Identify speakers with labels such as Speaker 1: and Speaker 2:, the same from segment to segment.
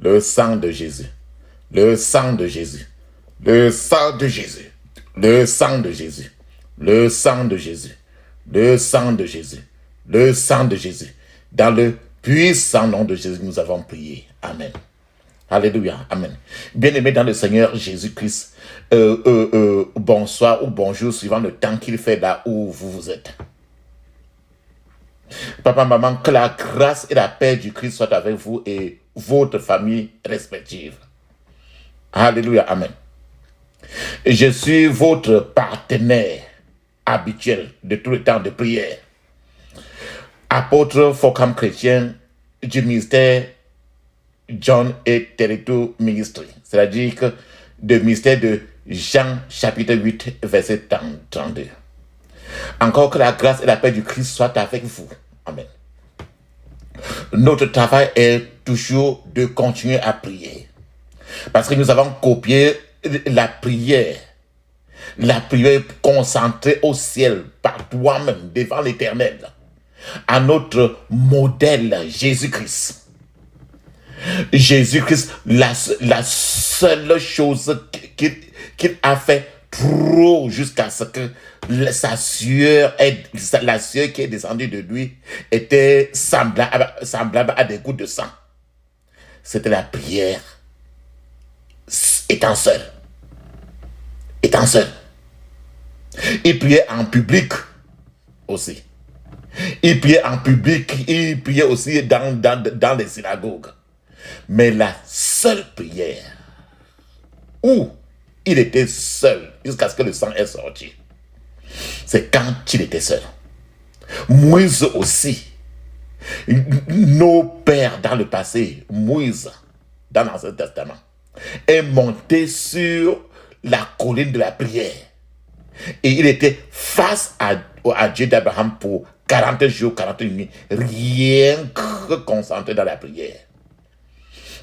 Speaker 1: Le sang de Jésus. Le sang de Jésus. Le sang de Jésus. Le sang de Jésus. Le sang de Jésus. Le sang de Jésus. Le sang de Jésus. Dans le puissant nom de Jésus, nous avons prié. Amen. Alléluia. Amen. Bien-aimés dans le Seigneur Jésus-Christ, bonsoir ou bonjour, suivant le temps qu'il fait là où vous êtes. Papa, maman, que la grâce et la paix du Christ soient avec vous et votre famille respective. Alléluia. Amen. Je suis votre partenaire habituel de tout le temps de prière. Apôtre Focam chrétien du ministère John et Territo Ministry. C'est-à-dire que le ministère de Jean chapitre 8 verset 32. Encore que la grâce et la paix du Christ soient avec vous. Amen. Notre travail est toujours de continuer à prier. Parce que nous avons copié la prière concentrée au ciel par toi-même devant l'Éternel, à notre modèle Jésus-Christ. Jésus-Christ, la seule chose qu'il a fait trop jusqu'à ce que la sueur qui est descendue de lui était semblable à des gouttes de sang. C'était la prière. Étant seul. Il priait en public aussi. Il priait en public, il priait aussi dans les synagogues. Mais la seule prière où il était seul jusqu'à ce que le sang est sorti, c'est quand il était seul. Moïse aussi. Nos pères dans le passé, Moïse dans l'Ancien Testament, est monté sur la colline de la prière. Et il était face à Dieu d'Abraham pour 40 jours, 40 nuits, rien que concentré dans la prière.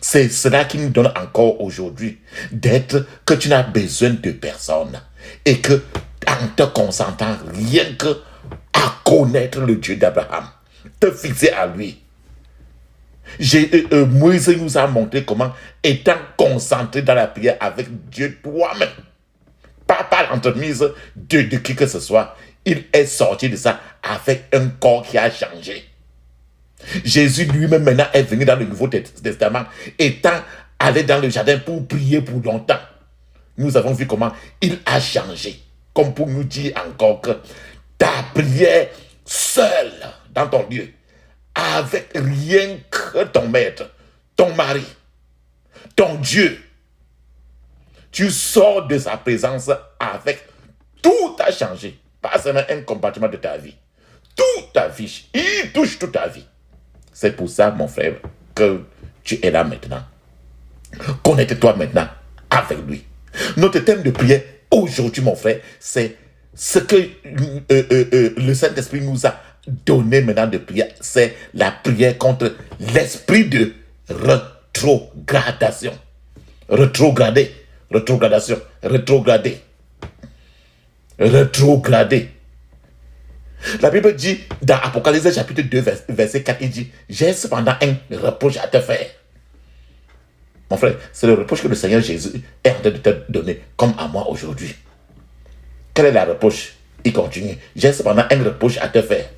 Speaker 1: C'est cela qui nous donne encore aujourd'hui d'être que tu n'as besoin de personne et que en te concentrant rien que à connaître le Dieu d'Abraham, te fixer à lui. Moïse nous a montré comment, étant concentré dans la prière avec Dieu toi-même, pas par l'entremise de qui que ce soit, il est sorti de ça avec un corps qui a changé. Jésus lui-même maintenant est venu dans le Nouveau Testament, étant allé dans le jardin pour prier pour longtemps. Nous avons vu comment il a changé, comme pour nous dire encore que ta prière seule dans ton lieu, avec rien que ton maître, ton mari, ton Dieu, tu sors de sa présence avec tout a changé. Pas seulement un compartiment de ta vie. Toute ta vie, il touche toute ta vie. C'est pour ça, mon frère, que tu es là maintenant. Connecte-toi maintenant avec lui. Notre thème de prière aujourd'hui, mon frère, c'est ce que le Saint-Esprit nous a donné maintenant de prière. C'est la prière contre l'esprit de rétrogradation. Rétrograder. La Bible dit dans Apocalypse chapitre 2 verset 4, il dit: j'ai cependant un reproche à te faire. Mon frère, c'est le reproche que le Seigneur Jésus est en train de te donner comme à moi aujourd'hui. Quel est le reproche? Il continue: j'ai cependant un reproche à te faire.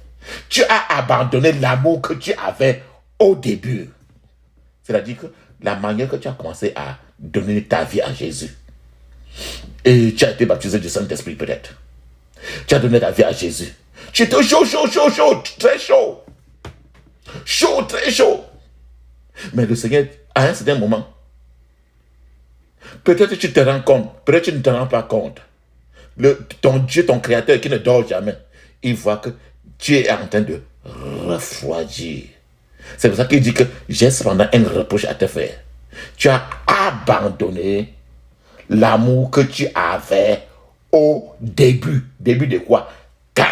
Speaker 1: Tu as abandonné l'amour que tu avais au début. C'est-à-dire que la manière que tu as commencé à donner ta vie à Jésus. Et tu as été baptisé du Saint-Esprit peut-être. Tu as donné ta vie à Jésus. Tu étais chaud, très chaud. Chaud, très chaud. Mais le Seigneur, à un certain moment, peut-être tu te rends compte, peut-être tu ne te rends pas compte. Ton Dieu, ton Créateur qui ne dort jamais, il voit que tu es en train de refroidir. C'est pour ça qu'il dit que j'ai cependant un reproche à te faire. Tu as abandonné l'amour que tu avais au début. Début de quoi? Quand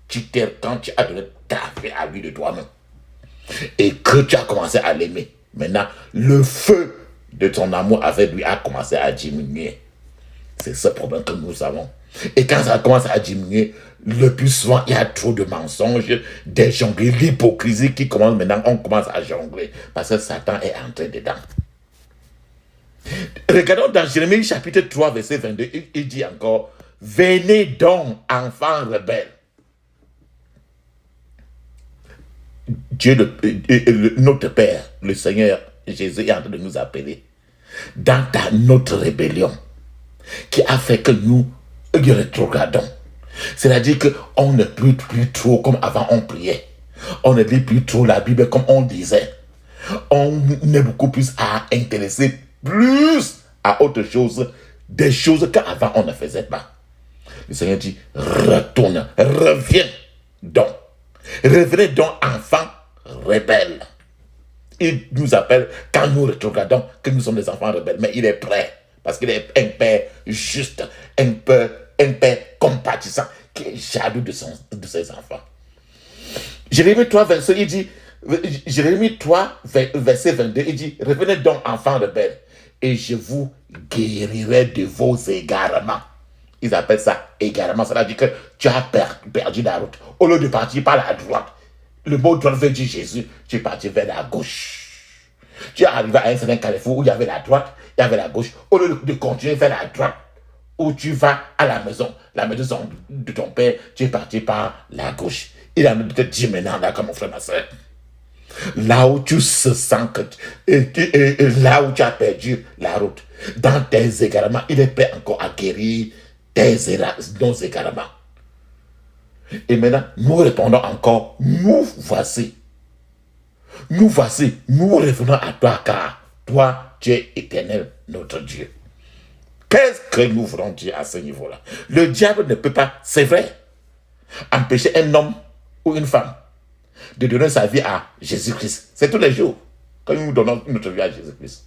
Speaker 1: tu as donné ta vie à lui de toi-même. Et que tu as commencé à l'aimer. Maintenant, le feu de ton amour avec lui a commencé à diminuer. C'est ce problème que nous avons. Et quand ça commence à diminuer, le plus souvent, il y a trop de mensonges, des jongleries, l'hypocrisie qui commence maintenant, on commence à jongler. Parce que Satan est entré dedans. Regardons dans Jérémie chapitre 3, verset 22, il dit encore, venez donc, enfants rebelles. Dieu, notre Père, le Seigneur Jésus est en train de nous appeler dans notre rébellion qui a fait que nous rétrogradons. C'est-à-dire qu'on ne prie plus trop comme avant on priait. On ne lit plus trop la Bible comme on disait. On est beaucoup plus à intéresser plus à autre chose, des choses qu'avant on ne faisait pas. Le Seigneur dit, retourne, reviens donc. Revenez donc, enfants rebelles. Il nous appelle, quand nous rétrogradons, que nous sommes des enfants rebelles. Mais il est prêt, parce qu'il est un père juste, un père compatissant, qui est jaloux de ses enfants. Jérémie 3, verset, il dit, Jérémie 3, verset 22, il dit, revenez donc, enfants rebelles, et je vous guérirai de vos égarements. Ils appellent ça égarement. Ça veut dire que tu as perdu la route. Au lieu de partir par la droite, le mot droite veut dire Jésus, tu es parti vers la gauche. Tu es arrivé à un certain carrefour où il y avait la droite, il y avait la gauche. Au lieu de continuer vers la droite, où tu vas à la maison de ton père, tu es parti par la gauche. Il a peut-être dit maintenant, là, comme mon frère, ma soeur. Là où tu se sens là où tu as perdu la route, dans tes égarements, il est prêt encore à guérir nos égarements. Et maintenant, nous répondons encore, nous voici, nous revenons à toi, car toi, tu es éternel, notre Dieu. Qu'est-ce que nous voulons dire à ce niveau-là? Le diable ne peut pas, c'est vrai, empêcher un homme ou une femme de donner sa vie à Jésus-Christ. C'est tous les jours que nous donnons notre vie à Jésus-Christ.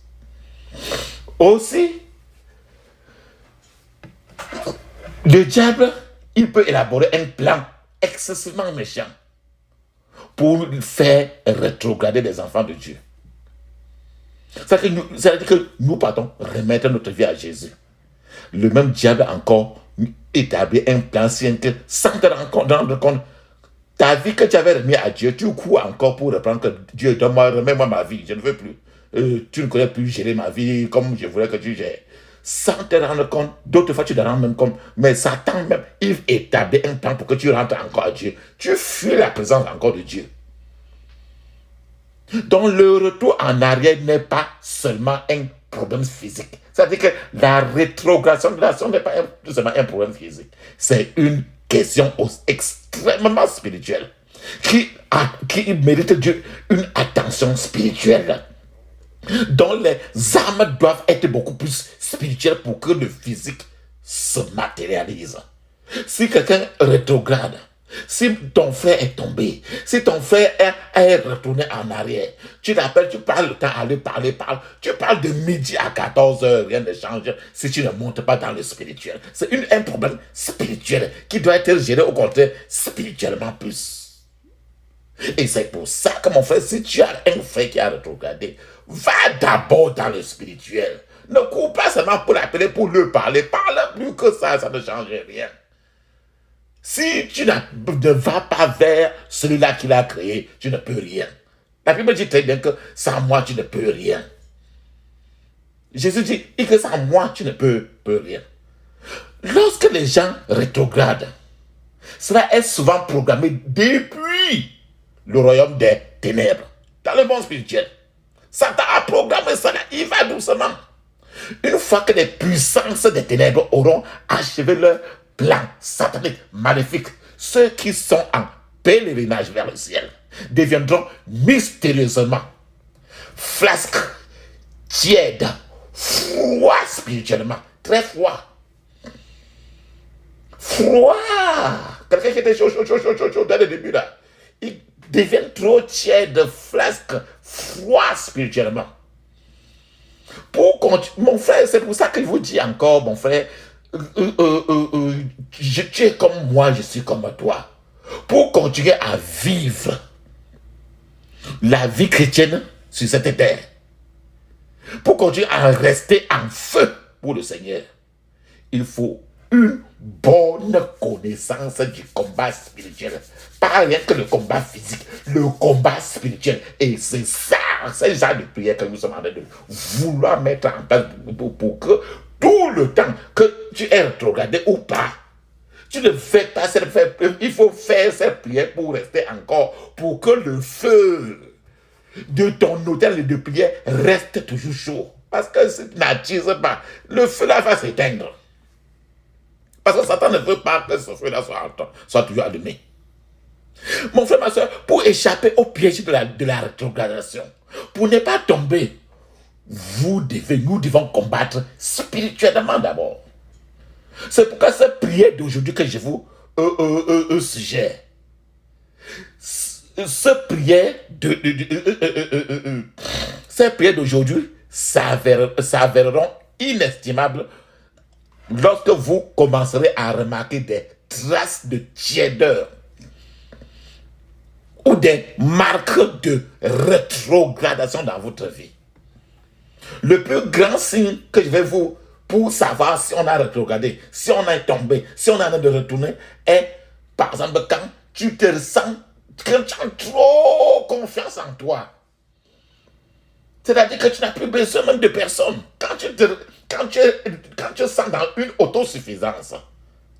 Speaker 1: Aussi, le diable, il peut élaborer un plan excessivement méchant pour faire rétrograder les enfants de Dieu. C'est-à-dire que nous partons remettre notre vie à Jésus. Le même diable encore établit un plan si que sans te rendre compte, ta vie que tu avais remis à Dieu, tu cours encore pour reprendre que Dieu, remets-moi ma vie, je ne veux plus. Tu ne connais plus gérer ma vie comme je voulais que tu gères. Sans te rendre compte, d'autres fois tu te rends même compte, mais Satan même, il établit un plan pour que tu rentres encore à Dieu. Tu fuis la présence encore de Dieu. Donc le retour en arrière n'est pas seulement un problème physique. C'est-à-dire que la rétrogradation n'est pas seulement un problème physique. C'est une question extrêmement spirituelle qui mérite Dieu une attention spirituelle, dont les âmes doivent être beaucoup plus spirituelles pour que le physique se matérialise. Si quelqu'un rétrograde, si ton frère est tombé, si ton frère est retourné en arrière, tu l'appelles, tu parles le temps, aller parler, tu parles de midi à 14h, rien ne change si tu ne montes pas dans le spirituel. C'est un problème spirituel qui doit être géré au contraire spirituellement plus. Et c'est pour ça que mon frère, si tu as un frère qui a rétrogradé, va d'abord dans le spirituel. Ne cours pas seulement pour l'appeler, pour lui parler. Parle plus que ça ne change rien. Si tu ne vas pas vers celui-là qui l'a créé, tu ne peux rien. La Bible dit très bien que sans moi, tu ne peux rien. Jésus dit que sans moi, tu ne peux rien. Lorsque les gens rétrogradent, cela est souvent programmé depuis le royaume des ténèbres, dans le monde spirituel. Satan a programmé cela, il va doucement. Une fois que les puissances des ténèbres auront achevé leur plan satanique, maléfique, ceux qui sont en pèlerinage vers le ciel deviendront mystérieusement flasques, tièdes, froids spirituellement, très froids. Froid. Quelqu'un qui était chaud dès le début là, ils deviennent trop tièdes, flasques, froids spirituellement. Mon frère, c'est pour ça qu'il vous dit encore, mon frère, tu es comme moi, je suis comme toi. Pour continuer à vivre la vie chrétienne sur cette terre, pour continuer à rester en feu pour le Seigneur, il faut une bonne connaissance du combat spirituel. Pas rien que le combat physique, le combat spirituel. Et c'est ça, c'est le genre de prière que nous sommes en train de vouloir mettre en place pour que tout le temps que tu es rétrogradé ou pas, tu ne fais pas cette prière. Il faut faire cette prière pour rester encore, pour que le feu de ton hôtel de prière reste toujours chaud. Parce que si tu n'attises pas, le feu là va s'éteindre. Parce que Satan ne veut pas que ce feu-là soit toujours allumé. Mon frère, ma soeur, pour échapper au piège de la rétrogradation, pour ne pas tomber, nous devons combattre spirituellement d'abord. C'est pourquoi cette prière d'aujourd'hui que je vous suggère, cette prière d'aujourd'hui s'avéreront inestimables lorsque vous commencerez à remarquer des traces de tiédeur ou des marques de rétrogradation dans votre vie. Le plus grand signe que je vais vous, pour savoir si on a rétrogradé, si on est tombé, si on a de retourner, est, par exemple, quand tu te sens, quand tu as trop confiance en toi. C'est-à-dire que tu n'as plus besoin même de personne. Quand tu sens dans une autosuffisance,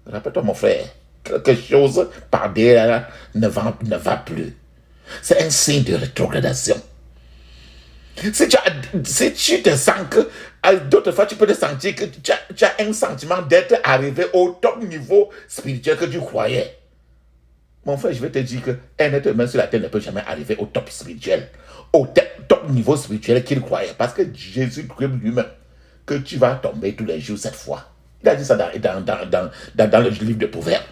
Speaker 1: rappelle-toi mon frère, quelque chose par derrière ne va plus. C'est un signe de rétrogradation. Si tu te sens que, d'autres fois tu peux te sentir que tu as un sentiment d'être arrivé au top niveau spirituel que tu croyais. Mon frère, je vais te dire qu'un être humain sur la terre ne peut jamais arriver au top spirituel, au top niveau spirituel qu'il croyait. Parce que Jésus croit lui-même que tu vas tomber tous les jours cette fois. Il a dit ça dans le livre de Proverbes.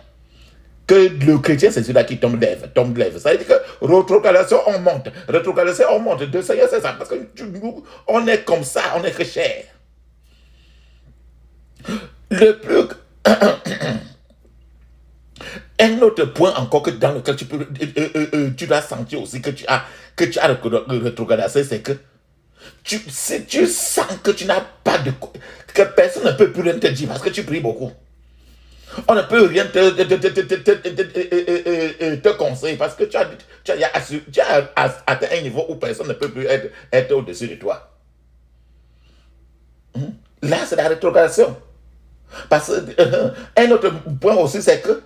Speaker 1: Que le chrétien, c'est celui-là qui tombe lève. Ça veut dire que rétrogradation, on monte. Rétrogradation, on monte. De Seigneur, c'est ça. Parce que nous, on est comme ça, on est très cher. Le plus... Un autre point encore dans lequel tu dois sentir aussi que tu as rétrogradé, c'est que si tu sens que tu n'as pas de... que personne ne peut plus rien te dire parce que tu pries beaucoup. On ne peut rien te conseiller parce que tu as atteint un niveau où personne ne peut plus être au-dessus de toi. Là, c'est la rétrogradation. Parce un autre point aussi, c'est que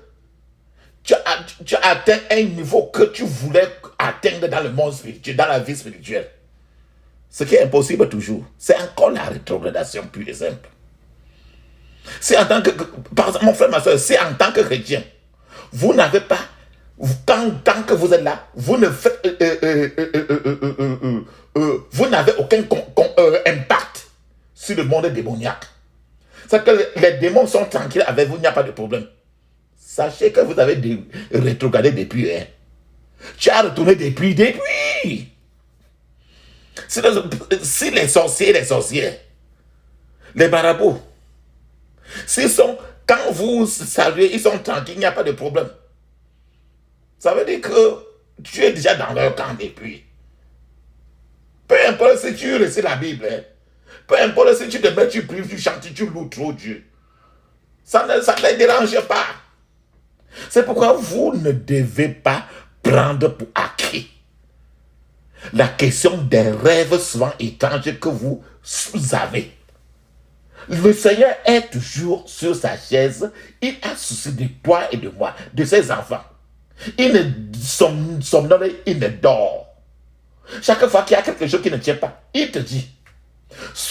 Speaker 1: tu as atteint un niveau que tu voulais atteindre dans le monde spirituel, dans la vie spirituelle. Ce qui est impossible toujours. C'est encore la rétrogradation pure et simple. C'est en tant que, par exemple, mon frère, ma soeur, c'est en tant que chrétien, vous n'avez pas, tant que vous êtes là, vous ne faites, vous n'avez aucun impact sur le monde démoniaque. C'est que les démons sont tranquilles avec vous, il n'y a pas de problème. Sachez que vous avez rétrogradé depuis. Hein. Tu as retourné depuis. Si les sorciers, les marabouts, quand vous saluez, ils sont tranquilles, il n'y a pas de problème. Ça veut dire que tu es déjà dans leur camp depuis. Peu importe si tu récites la Bible, hein. Peu importe si tu te mets, tu pries, tu chantes, tu loues trop Dieu. Ça ne les dérange pas. C'est pourquoi vous ne devez pas prendre pour acquis la question des rêves souvent étranges que vous avez. Le Seigneur est toujours sur sa chaise. Il a souci de toi et de moi, de ses enfants. Il ne somnole, il ne dort. Chaque fois qu'il y a quelque chose qui ne tient pas, il te dit,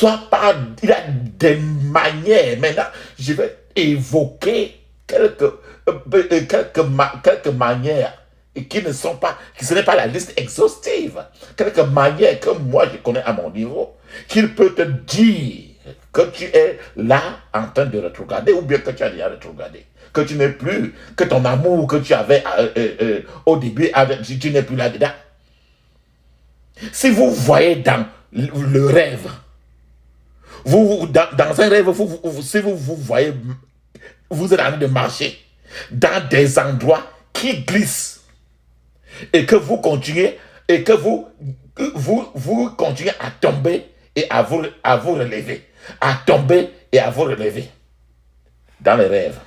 Speaker 1: il y a des manières. Maintenant, je vais évoquer quelques manières qui ce n'est pas la liste exhaustive. Quelques manières que moi je connais à mon niveau, qu'il peut te dire que tu es là en train de rétrograder ou bien que tu as déjà rétrogradé. Que tu n'es plus, que ton amour que tu avais au début, tu n'es plus là-dedans. Si vous voyez dans le rêve, dans un rêve, si vous voyez, vous êtes en train de marcher dans des endroits qui glissent et que vous continuez continuez à tomber et à vous relever, à tomber et à vous relever. dans les rêves,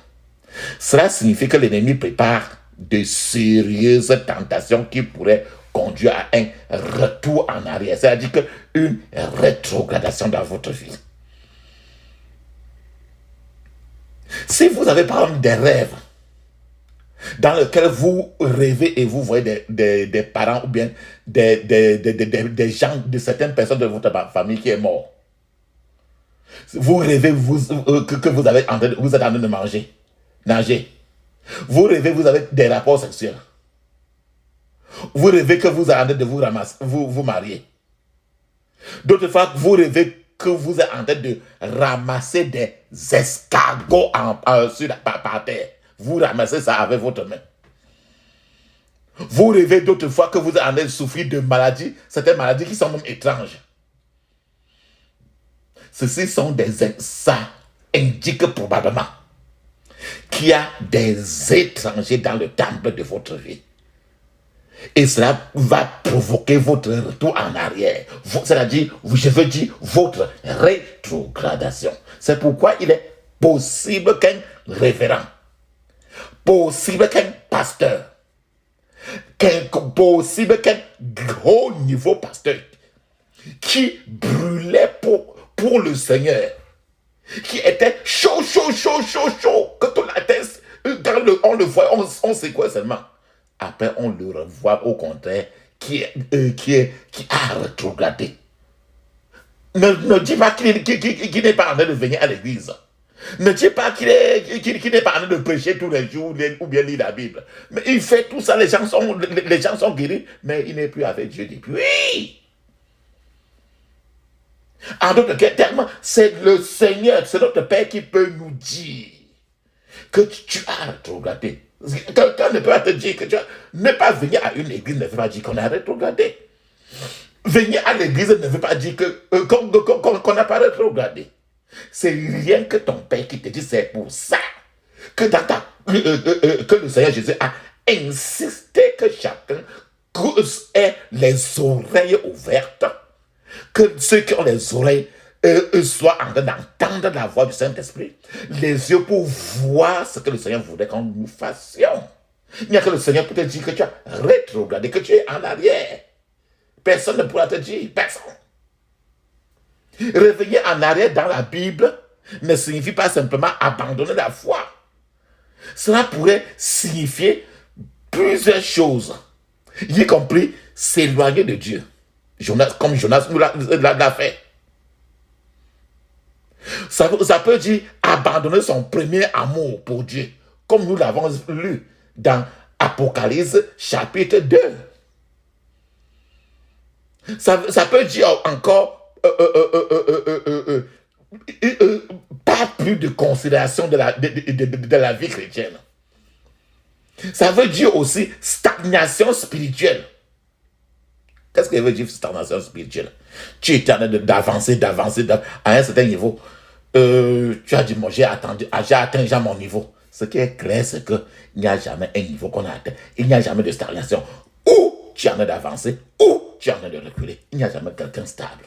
Speaker 1: cela signifie que l'ennemi prépare de sérieuses tentations qui pourraient conduire à un retour en arrière, c'est-à-dire une rétrogradation dans votre vie. Si vous avez par exemple des rêves dans lesquels vous rêvez et vous voyez des parents ou bien des gens, de certaines personnes de votre famille qui est mort, vous rêvez que vous êtes en train de manger, nager. Vous rêvez, vous avez des rapports sexuels. Vous rêvez que vous êtes en train de vous marier. D'autres fois, vous rêvez que vous êtes en train de ramasser des escargots par terre. Vous ramassez ça avec votre main. Vous rêvez d'autres fois que vous êtes en train de souffrir de maladies, certaines maladies qui sont même étranges. Ceci sont ça indique probablement qu'il y a des étrangers dans le temple de votre vie. Et cela va provoquer votre retour en arrière. C'est-à-dire, je veux dire, votre rétrogradation. C'est pourquoi il est possible qu'un révérend, possible qu'un pasteur, possible qu'un haut niveau pasteur qui brûlait pour le Seigneur, qui était chaud, que tout la tête, quand on le voit, on sait quoi seulement. Après, on le revoit au contraire, qui a rétrogradé. Ne dis pas qu'il n'est pas en train de venir à l'église. Ne dis pas qu'il n'est pas en train de prêcher tous les jours ou bien lire la Bible. Mais il fait tout ça, les gens sont guéris, mais il n'est plus avec Dieu depuis. En d'autres termes, c'est le Seigneur, c'est notre Père qui peut nous dire que tu as rétrogradé. Quelqu'un ne peut pas te dire que ne pas venir à une église ne veut pas dire qu'on a rétrogradé. Venir à l'église ne veut pas dire qu'on n'a pas rétrogradé. C'est rien que ton Père qui te dit. C'est pour ça que, que le Seigneur Jésus a insisté que chacun ait les oreilles ouvertes, que ceux qui ont les oreilles soient en train d'entendre la voix du Saint-Esprit, les yeux pour voir ce que le Seigneur voudrait qu'on nous fassions. Il n'y a que le Seigneur pour te dire que tu as rétrogradé, que tu es en arrière. Personne ne pourra te dire, personne. Revenir en arrière dans la Bible ne signifie pas simplement abandonner la foi. Cela pourrait signifier plusieurs choses, y compris s'éloigner de Dieu. Comme Jonas nous l'a fait. Ça peut dire abandonner son premier amour pour Dieu, comme nous l'avons lu dans Apocalypse chapitre 2. Ça peut dire encore pas plus de considération de la vie chrétienne. Ça veut dire aussi stagnation spirituelle. Qu'est-ce que veut dire stagnation spirituelle? Tu es en train d'avancer à un certain niveau. Tu as dit, moi, j'ai atteint déjà mon niveau. Ce qui est clair, c'est qu'il n'y a jamais un niveau qu'on a atteint. Il n'y a jamais de stagnation. Ou tu es en train d'avancer, ou tu es en train de reculer. Il n'y a jamais quelqu'un stable.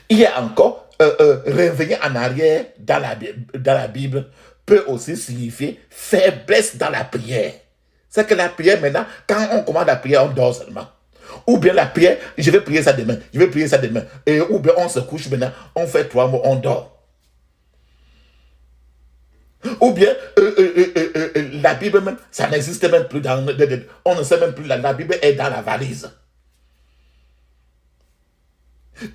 Speaker 1: Il y a encore, revenir en arrière dans la Bible peut aussi signifier faiblesse dans la prière. C'est que la prière, maintenant, quand on commence la prière, on dort seulement. Ou bien la prière, je vais prier ça demain, ou bien on se couche maintenant, on fait 3 mots, on dort. Ou bien la Bible même, ça n'existe même plus on ne sait même plus, la Bible est dans la valise.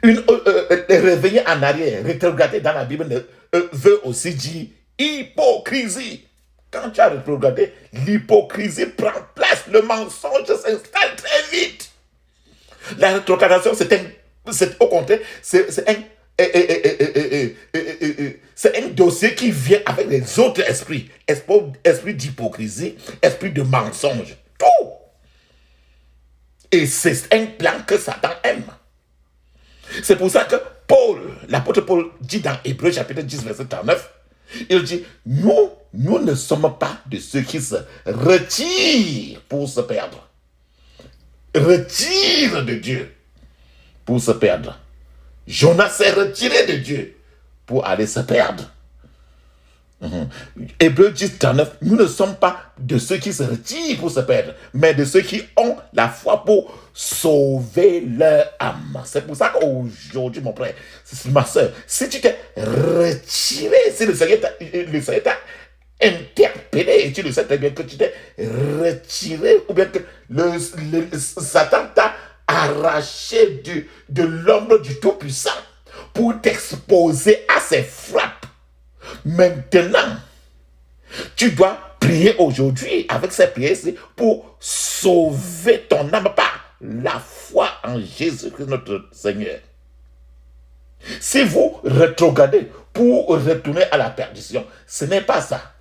Speaker 1: Revenir en arrière, rétrograder dans la Bible veut aussi dire hypocrisie. Quand tu as rétrogradé, l'hypocrisie prend place, le mensonge s'installe très vite. La rétrogradation, au contraire, c'est un dossier qui vient avec les autres esprits. Esprit d'hypocrisie, esprit de mensonge, tout. Et c'est un plan que Satan aime. C'est pour ça que l'apôtre Paul dit dans Hébreux chapitre 10, verset 39, il dit, nous ne sommes pas de ceux qui se retirent pour se perdre. Retire de Dieu pour se perdre. Jonas s'est retiré de Dieu pour aller se perdre. Hébreux 10, 39, nous ne sommes pas de ceux qui se retirent pour se perdre, mais de ceux qui ont la foi pour sauver leur âme. C'est pour ça qu'aujourd'hui, mon frère, ma soeur, si tu t'es retiré, si le Seigneur t'a interpellé et tu le sais très bien que tu t'es retiré, ou bien que Satan t'a arraché de l'ombre du Tout-Puissant pour t'exposer à ses frappes. Maintenant, tu dois prier aujourd'hui avec ces prières pour sauver ton âme par la foi en Jésus-Christ notre Seigneur. Si vous rétrogradez pour retourner à la perdition, ce n'est pas ça.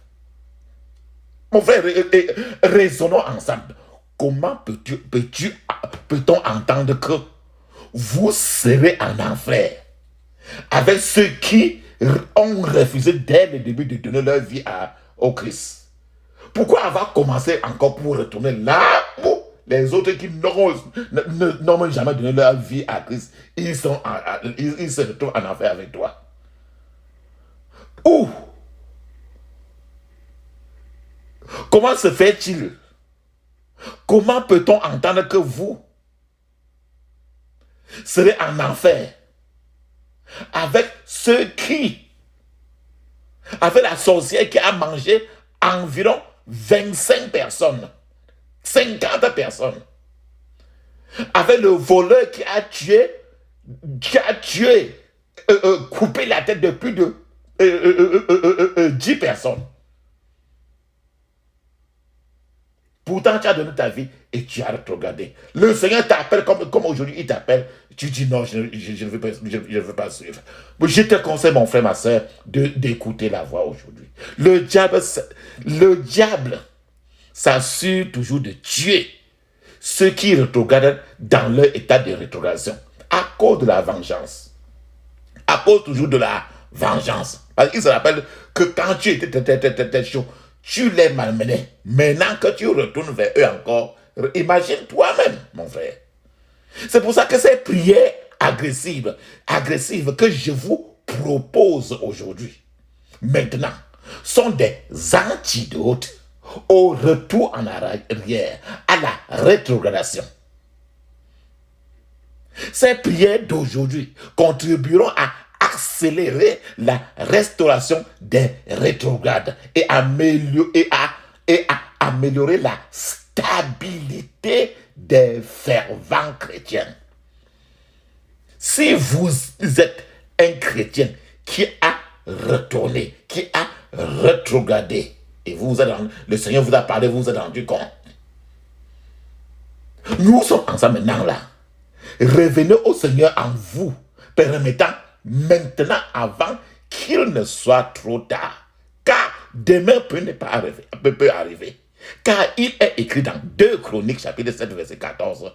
Speaker 1: Mon frère, raisonnons ensemble. Comment peut-on entendre que vous serez en enfer avec ceux qui ont refusé dès le début de donner leur vie au Christ? Pourquoi avoir commencé encore pour retourner là où les autres qui n'ont jamais donné leur vie à Christ, ils se retrouvent en enfer avec toi? Où? Comment se fait-il? Comment peut-on entendre que vous serez en enfer avec ceux qui, avec la sorcière qui a mangé environ 25 personnes, 50 personnes, avec le voleur qui a coupé la tête de plus de 10 personnes. Pourtant, tu as donné ta vie et tu as rétrogradé. Le Seigneur t'appelle comme aujourd'hui, il t'appelle. Tu dis non, je ne veux pas suivre. Je te conseille, mon frère, ma soeur, d'écouter la voix aujourd'hui. Le diable s'assure toujours de tuer ceux qui rétrogradent dans leur état de rétrogradation à cause de la vengeance. À cause toujours de la vengeance. Parce qu'il se rappelle que quand tu étais chaud, tu les malmenais. Maintenant que tu retournes vers eux encore, imagine toi-même, mon frère. C'est pour ça que ces prières agressives que je vous propose aujourd'hui, maintenant, sont des antidotes au retour en arrière, à la rétrogradation. Ces prières d'aujourd'hui contribueront à accélérer la restauration des rétrogrades et à améliorer la stabilité des fervents chrétiens. Si vous êtes un chrétien qui a retourné, qui a rétrogradé, et le Seigneur vous a parlé, vous vous êtes rendu compte. Nous sommes ensemble maintenant là. Revenez au Seigneur en vous, permettant maintenant avant qu'il ne soit trop tard. Car demain peut arriver. Car il est écrit dans 2 Chroniques, chapitre 7, verset 14.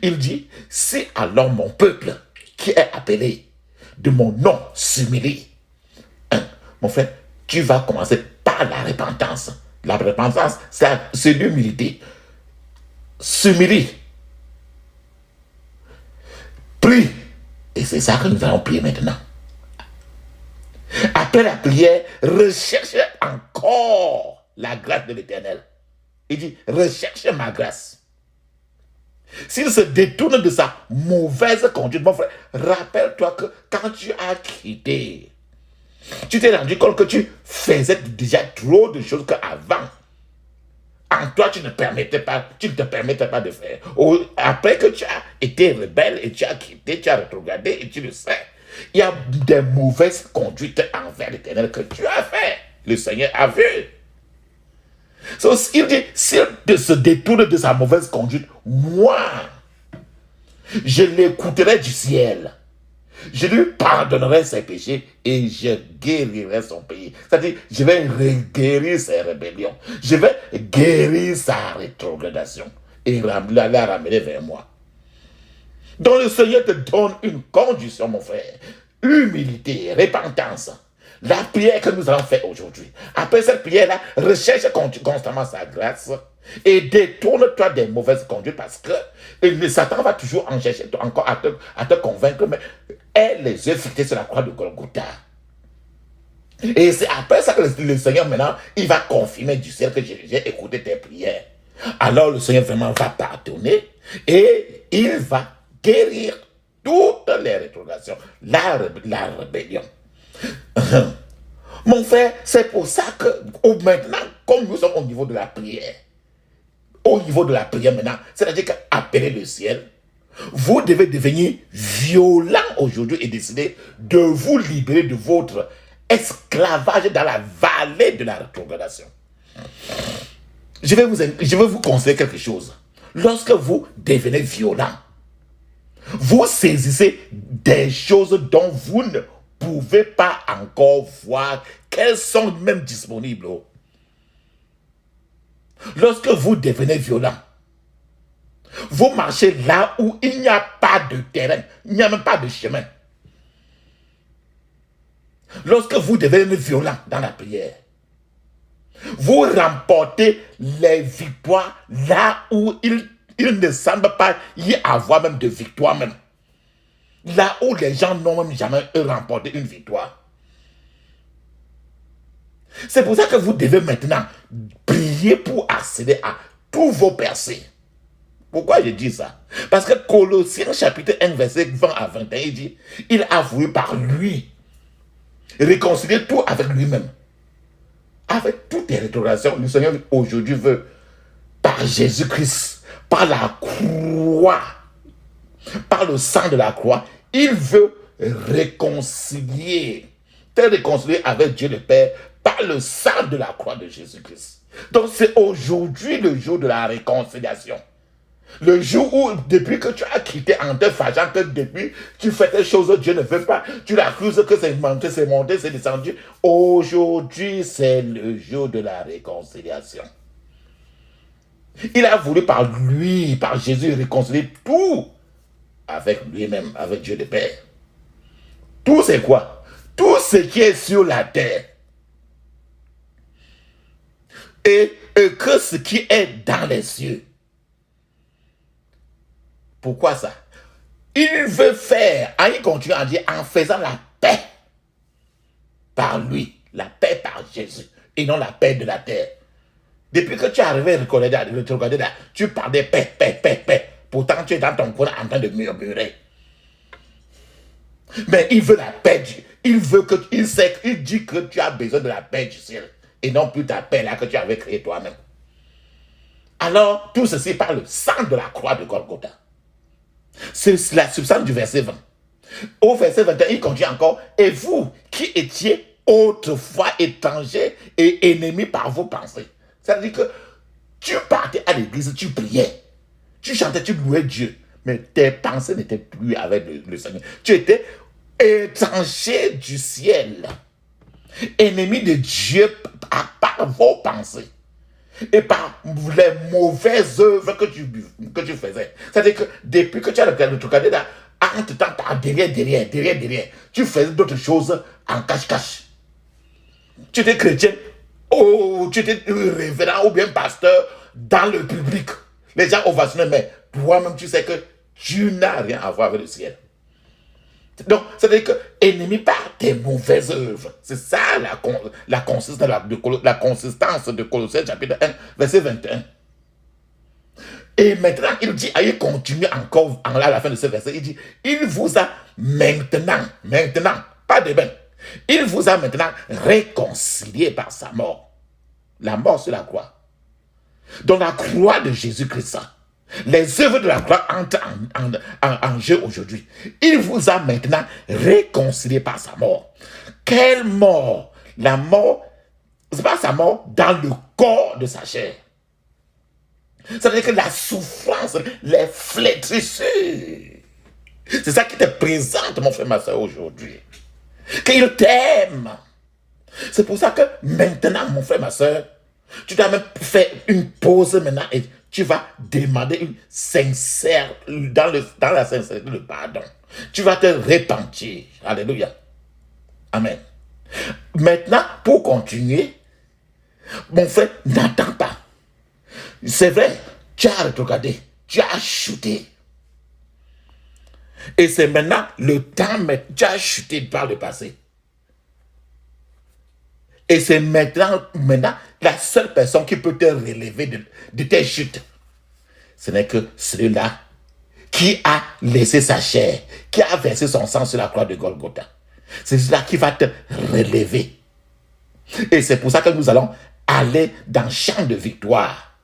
Speaker 1: Il dit, si alors mon peuple, qui est appelé de mon nom, s'humilie. Mon frère, tu vas commencer par la repentance. La repentance, c'est l'humilité. S'humilie. Prie. Et c'est ça que nous allons prier maintenant. Après la prière, recherchez encore la grâce de l'Éternel. Il dit, recherchez ma grâce. S'il se détourne de sa mauvaise conduite, mon frère, rappelle-toi que quand tu as quitté, tu t'es rendu compte que tu faisais déjà trop de choses qu'avant. En toi, tu ne te permettais pas de faire. Après que tu as été rebelle et tu as quitté, tu as rétrogradé et tu le sais, il y a des mauvaises conduites envers l'Éternel que tu as fait. Le Seigneur a vu. Il dit, s'il se détourne de sa mauvaise conduite, moi, je l'écouterai du ciel. Je lui pardonnerai ses péchés et je guérirai son pays. C'est-à-dire, je vais guérir ses rébellions. Je vais guérir sa rétrogradation et la ramener vers moi. Donc le Seigneur te donne une condition, mon frère. Humilité, repentance. La prière que nous allons faire aujourd'hui. Après cette prière-là, recherche constamment sa grâce et détourne-toi des mauvaises conduites parce que le Satan va toujours en chercher encore à te convaincre, mais aie les yeux fixés sur la croix de Golgotha. Et c'est après ça que le Seigneur, maintenant, il va confirmer du ciel que j'ai écouté tes prières. Alors le Seigneur vraiment va pardonner et il va guérir toutes les rétrogrations, la rébellion. Mon frère, c'est pour ça que maintenant, comme nous sommes au niveau de la prière, maintenant, c'est-à-dire qu'appeler le ciel, vous devez devenir violent aujourd'hui et décider de vous libérer de votre esclavage dans la vallée de la rétrogradation. Je vais vous conseiller quelque chose. Lorsque vous devenez violent, vous saisissez des choses dont vous ne pouvez pas encore voir qu'elles sont même disponibles. Lorsque vous devenez violent, vous marchez là où il n'y a pas de terrain, il n'y a même pas de chemin. Lorsque vous devenez violent dans la prière, vous remportez les victoires là où il ne semble pas y avoir même de victoire même. Là où les gens n'ont même jamais remporté une victoire. C'est pour ça que vous devez maintenant prier pour accéder à tous vos percées. Pourquoi je dis ça? Parce que Colossiens chapitre 1 verset 20 à 21, il dit, il a voulu par lui réconcilier tout avec lui-même. Avec toutes les rétrogrations, le Seigneur aujourd'hui veut, par Jésus-Christ, par la croix, par le sang de la croix, il veut réconcilier, te réconcilier avec Dieu le Père par le sang de la croix de Jésus-Christ. Donc c'est aujourd'hui le jour de la réconciliation. Le jour où, depuis que tu as quitté en te fâchant, que depuis tu fais des choses, Dieu ne veut pas, tu l'accuses que c'est monté, c'est descendu. Aujourd'hui, c'est le jour de la réconciliation. Il a voulu par lui, par Jésus, réconcilier tout avec lui-même, avec Dieu le Père. Tout c'est quoi? Tout ce qui est sur la terre. Et que ce qui est dans les cieux. Pourquoi ça? Il veut faire, il continue à dire, en faisant la paix par lui, la paix par Jésus, et non la paix de la terre. Depuis que tu es arrivé à te regarder là, tu parlais paix, paix, paix, paix. Pourtant, tu es dans ton coin en train de murmurer. Mais il veut la paix, il dit que tu as besoin de la paix du ciel, et non plus ta paix là que tu avais créée toi-même. Alors, tout ceci par le sang de la croix de Golgotha. C'est la substance du verset 20. Au verset 21, il continue encore. Et vous qui étiez autrefois étrangers et ennemis par vos pensées. C'est-à-dire que tu partais à l'église, tu priais, tu chantais, tu louais Dieu. Mais tes pensées n'étaient plus avec le Seigneur. Tu étais étranger du ciel. Ennemi de Dieu par vos pensées. Et par les mauvaises œuvres que tu faisais. C'est-à-dire que depuis que tu as regardé là, en te temps par derrière, tu faisais d'autres choses en cache-cache. Tu étais chrétien, tu étais révérend ou bien pasteur dans le public. Les gens ovationnaient, mais toi-même tu sais que tu n'as rien à voir avec le ciel. Donc, c'est-à-dire que ennemi par tes mauvaises œuvres. C'est ça la consistance de Colossiens chapitre 1, verset 21. Et maintenant, il continue encore à la fin de ce verset. Il dit, il vous a maintenant, pas demain, il vous a maintenant réconcilié par sa mort. La mort sur la croix. Dans la croix de Jésus-Christ. Les œuvres de la croix entrent en jeu aujourd'hui. Il vous a maintenant réconcilié par sa mort. Quelle mort? La mort, c'est pas sa mort dans le corps de sa chair. C'est-à-dire que la souffrance, les flétrissures, c'est ça qui te présente, mon frère, ma soeur, aujourd'hui. Qu'il t'aime. C'est pour ça que maintenant, mon frère, ma soeur, tu dois même faire une pause maintenant et tu vas demander une sincère, dans la sincérité, le pardon. Tu vas te repentir. Alléluia. Amen. Maintenant, pour continuer, mon frère, n'attends pas. C'est vrai, tu as rétrogradé, tu as chuté. Et c'est maintenant le temps, mais tu as chuté par le passé. Et c'est maintenant, la seule personne qui peut te relever de tes chutes. Ce n'est que celui-là qui a laissé sa chair, qui a versé son sang sur la croix de Golgotha. C'est celui-là qui va te relever. Et c'est pour ça que nous allons aller dans Chant de victoire,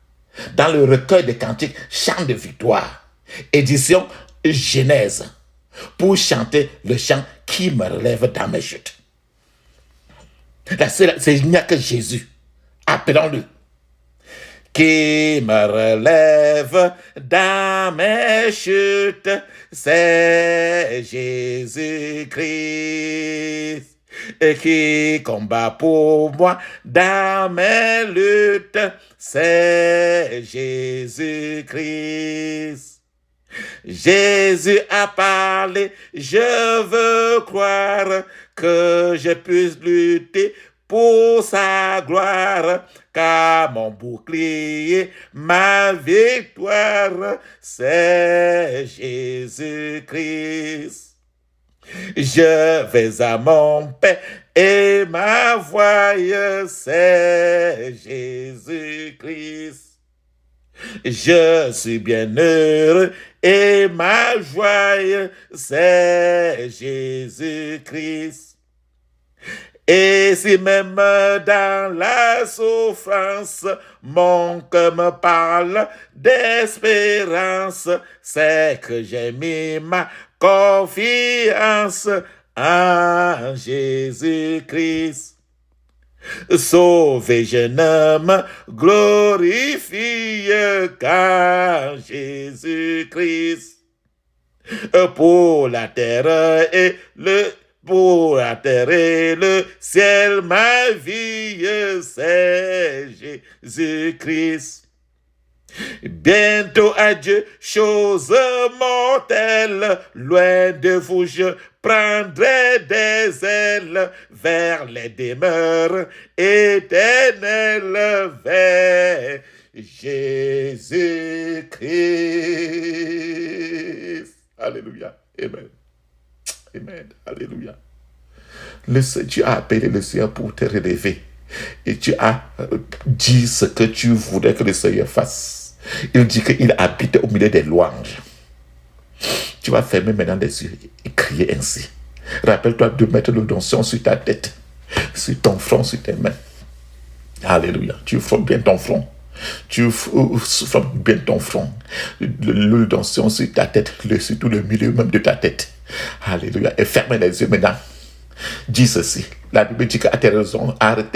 Speaker 1: dans le recueil des cantiques Chant de victoire, édition Genèse, pour chanter le chant qui me relève dans mes chutes. Il n'y a que Jésus. Appelons-le. Qui me relève dans mes chutes, c'est Jésus-Christ. Et qui combat pour moi dans mes luttes, c'est Jésus-Christ. Jésus a parlé, je veux croire que je puisse lutter pour sa gloire, car mon bouclier, ma victoire, c'est Jésus-Christ. Je vais à mon Père et ma voix, c'est Jésus-Christ. Je suis bien heureux et ma joie, c'est Jésus-Christ. Et si même dans la souffrance, mon cœur me parle d'espérance, c'est que j'ai mis ma confiance en Jésus-Christ. Sauvé jeune homme, glorifie car Jésus-Christ. Pour la terre et le ciel, ma vie, c'est Jésus-Christ. Bientôt adieu, chose mortelle, loin de vous je prendrai des ailes vers les demeures éternelles, vers Jésus-Christ. Alléluia. Amen. Amen. Alléluia. Tu as appelé le Seigneur pour te relever. Et tu as dit ce que tu voudrais que le Seigneur fasse. Il dit qu'il habite au milieu des louanges. Tu vas fermer maintenant les yeux et crier ainsi. Rappelle-toi de mettre l'onction sur ta tête, sur ton front, sur tes mains. Alléluia. Tu frottes bien ton front. Tu frottes bien ton front. L'onction sur ta tête, surtout le milieu même de ta tête. Alléluia. Et ferme les yeux maintenant. Dis ceci. La Bible dit qu'à tes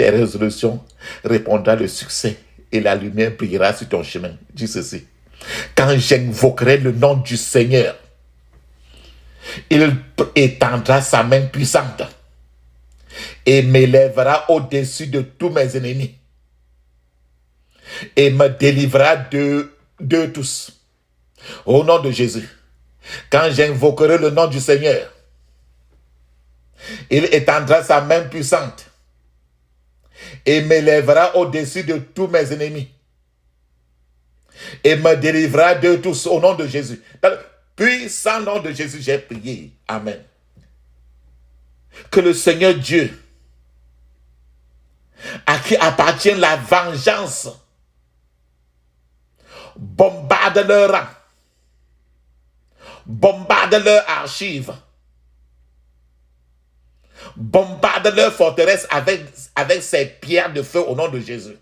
Speaker 1: résolutions répondra le succès et la lumière brillera sur ton chemin. Dis ceci. Quand j'invoquerai le nom du Seigneur, il étendra sa main puissante et m'élèvera au-dessus de tous mes ennemis et me délivrera d'eux tous. Au nom de Jésus. Quand j'invoquerai le nom du Seigneur, il étendra sa main puissante et m'élèvera au-dessus de tous mes ennemis et me délivrera d'eux tous au nom de Jésus. Dans le puissant nom de Jésus, j'ai prié. Amen. Que le Seigneur Dieu, à qui appartient la vengeance, bombarde leurs rangs, bombarde leurs archives, bombarde leur forteresse avec ses pierres de feu au nom de Jésus.